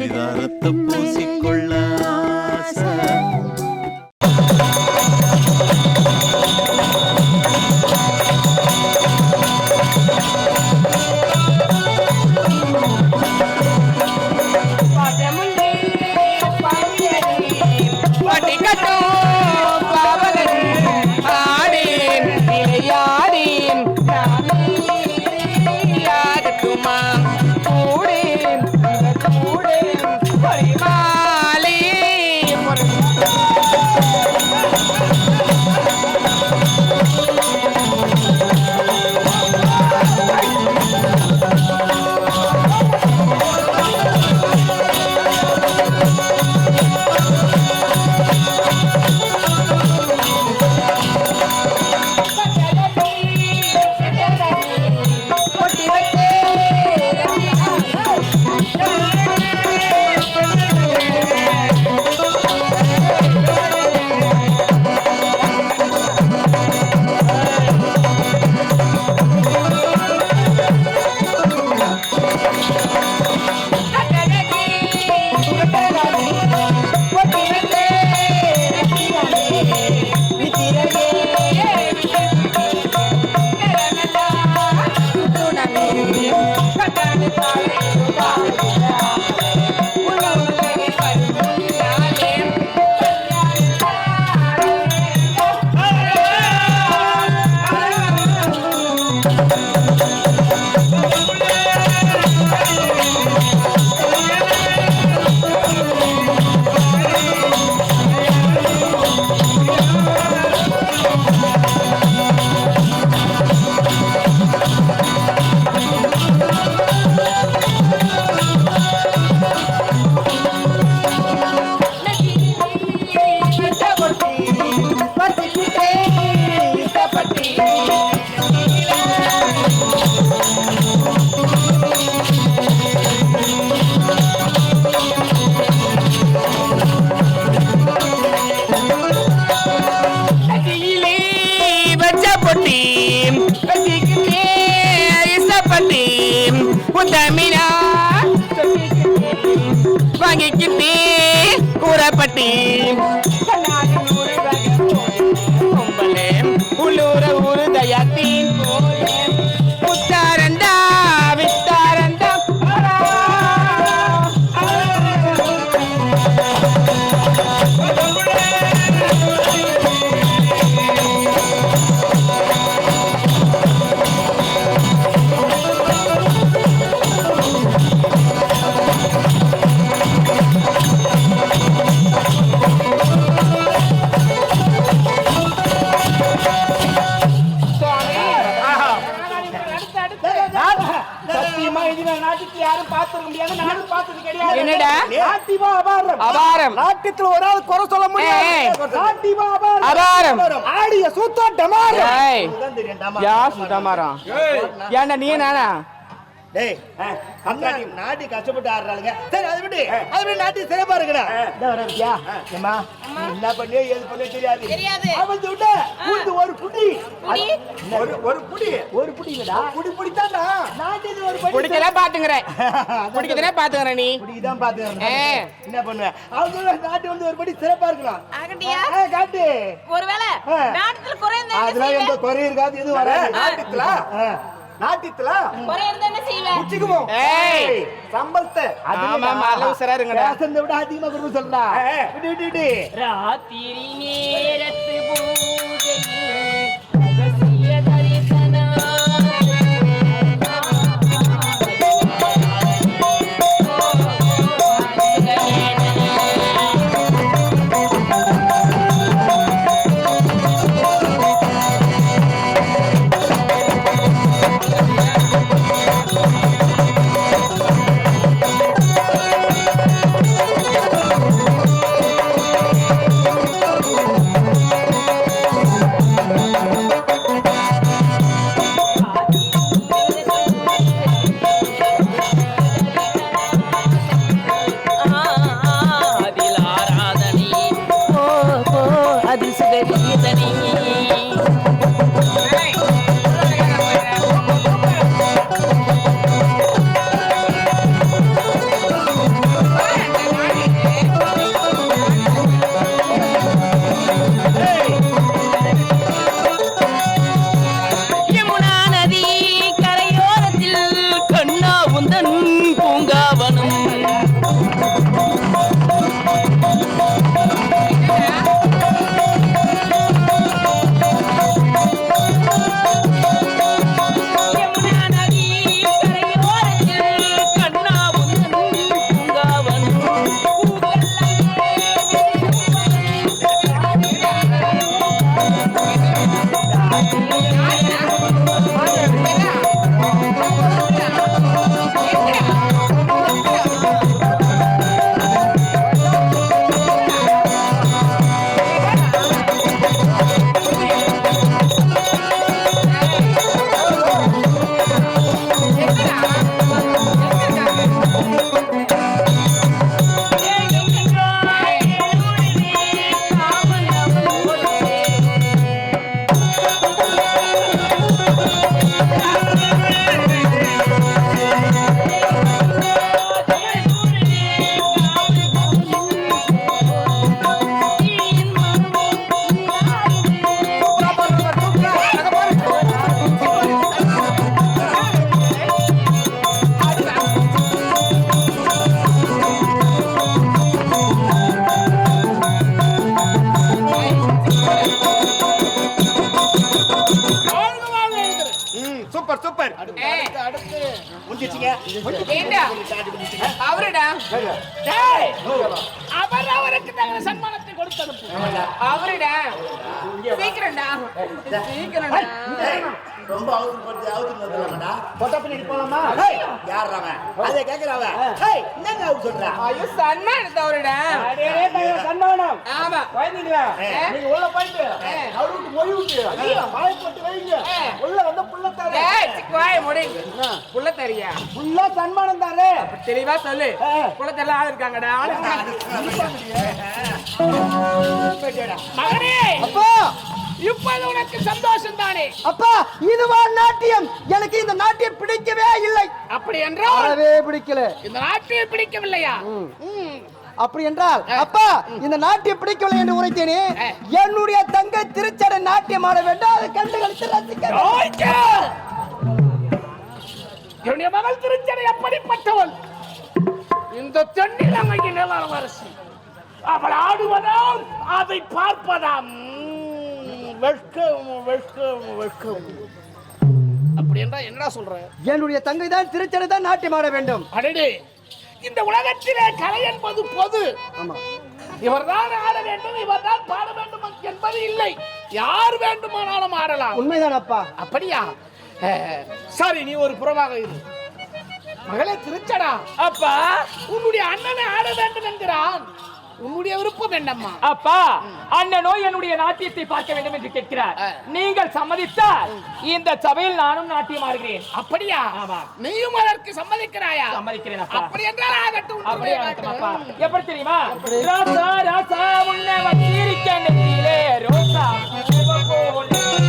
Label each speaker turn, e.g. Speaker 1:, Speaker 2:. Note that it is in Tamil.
Speaker 1: பரிதாரத்தை பூசிக்கொள்ள ஆசை.
Speaker 2: கூறப்பட்டி உள்ளூர ஊரு தயாத்தின் முத்தாரண்டா வித்தாரண்டா
Speaker 3: நாட்டுல ஒரு ஆள் குறை சொல்ல முடியாது. ஆடிய சூத்தம் டமாரம்.
Speaker 2: ஏன்டா நீ நானா
Speaker 3: டேய் நாட்டி கஷ்டப்பட்டு ஆடுறாளுங்க. சரி அது விட்டு நாட்டி சிறப்பா இருக்குடா. ஏமா என்ன பண்ணியோ ஏது பண்ணியோ தெரியாது. அவன் விட்ட ஒரு புடி ஒரு புடி இல்லடா. புடி புடித்தாடா நாட்டி ஒரு புடி
Speaker 2: புடிக்கல பாத்துங்கறேன். புடிக்கதே பாத்துங்கறேன் நீ.
Speaker 3: புடிதான் பாத்துங்கறேன். என்ன பண்ணுவ? அவன் நாட்டி வந்து ஒரு படி சிறப்பா இருக்கலாம்.
Speaker 4: ஆகட்டியா?
Speaker 3: காட்டு.
Speaker 4: ஒருவேளை நாட்டுல குறை இருந்தா
Speaker 3: அதெல்லாம் எந்த குறை இருக்காது எதுவும் வராது. நாட்டித்துல
Speaker 4: குறை இருந்தா என்ன செய்வே?
Speaker 3: குச்சிக்குமோ.
Speaker 2: ஏய்
Speaker 3: சம்பளத்தை
Speaker 2: ஆமா அளவு சரா இருங்கடா.
Speaker 3: பேசந்த விட அதிகமா குடு சொல்றா. விடு
Speaker 4: ராத்திரி நேரத்து பூஜையில் ரகசிய தரிசனம்
Speaker 3: காட்டி பிடிச்சிங்க.
Speaker 2: அவருடா
Speaker 5: டேய், அவர் அவருக்கு தகுந்த சன்மானத்தை கொடுத்தது
Speaker 2: அவருடா சீக்கிரம்டா சீக்கிரம்டா
Speaker 3: ரொம்ப அவசரப்படுத்தி அவசரப்படுறாங்கடா.
Speaker 2: போட்டோ பின்னாடி போலாமா
Speaker 3: யார் அவன்? அதை கேக்குறாவ. ஏய், என்னங்க அவ சொல்றா?
Speaker 2: ஐயோ சன்மானத்தை அவருடா
Speaker 5: சன்மானம்
Speaker 2: ஆமா
Speaker 5: குழந்தைங்களா
Speaker 3: நீங்க உள்ள போயிட்டு அவருக்கு மொழி விட்டு வாயை போட்டு வைங்க. உள்ள வந்து புள்ள தர.
Speaker 2: ஏய் சிக்குவாய் முடி புள்ள தரியா
Speaker 3: புள்ள சன்மானம் தாரே.
Speaker 2: தெளிவா சொல்லு புள்ள தெரியல ஆள் இருக்காங்கடா ஆள்
Speaker 5: மகனே
Speaker 3: அப்பா
Speaker 5: இப்போது உனக்கு சந்தோஷம் தானே?
Speaker 3: அப்பா இதுவா நாட்டியம்? எனக்கு இந்த நாட்டியம் பிடிக்கவே இல்லை.
Speaker 5: அப்படி என்றால்
Speaker 3: அறவே பிடிக்கல.
Speaker 5: இந்த நாட்டியம் பிடிக்கவில்லையா?
Speaker 3: அப்படி என்றால் அப்பா இந்த நாட்டியம் பிடிக்கவில்லை என்று உரைத்தேனே. என்னுடைய தங்கை திருச்சடை நாட்டியம் ஆட வேண்டும். அதை கண்டு கழித்து ரசிக்க
Speaker 5: ஓய்க்க! என்னுடைய மகள் திருச்சடை எப்படிப்பட்டவள்? இந்த தென்னிலங்கையின் இளவரசி. அவள் ஆடுவதாம் அதை பார்ப்பதாம். வெட்கம் வெட்கம் வெட்கம். அப்படி என்றா என்னடா சொல்ற?
Speaker 3: என்னுடைய தங்கை தான் திருச்சடை தான் நாட்டியம் ஆட வேண்டும்.
Speaker 5: அடடே, இந்த உலகத்திலே கலை என்பது பொது. இவர்தான் ஆட வேண்டும், இவர்தான் பாட வேண்டும் என்பது இல்லை. யார் வேண்டுமானாலும் ஆடலாம்.
Speaker 3: உண்மைதான் அப்பா.
Speaker 5: அப்படியா? சரி, நீ ஒரு புறமாக இரு. மகளே திருச்சடா, அப்பா உன்னுடைய அண்ணனை ஆட வேண்டும் என்கிறான். உன்னுடைய விருப்பம் என்னம்மா?
Speaker 4: அப்பா, அண்ணனோ என்னுடைய நாட்டியத்தை பார்க்க வேண்டும் என்று கேட்கிறார். நீங்கள் சம்மதித்தால் இந்த சபையில் நானும் நாட்டியம் ஆடுகிறேன்.
Speaker 5: அப்படியா? நீயும் அதற்கு சம்மதிக்கிறாயா?
Speaker 4: சம்மதிக்கிறேன் அப்பா.
Speaker 5: அப்படி என்றால் ஆகட்டும்.
Speaker 4: அப்படியே ஆகட்டும் அப்பா. எப்படி தெரியுமா? ராசா ராசா உன்னை வச்சிருக்க நெத்தியிலே ரோசா பூவை போல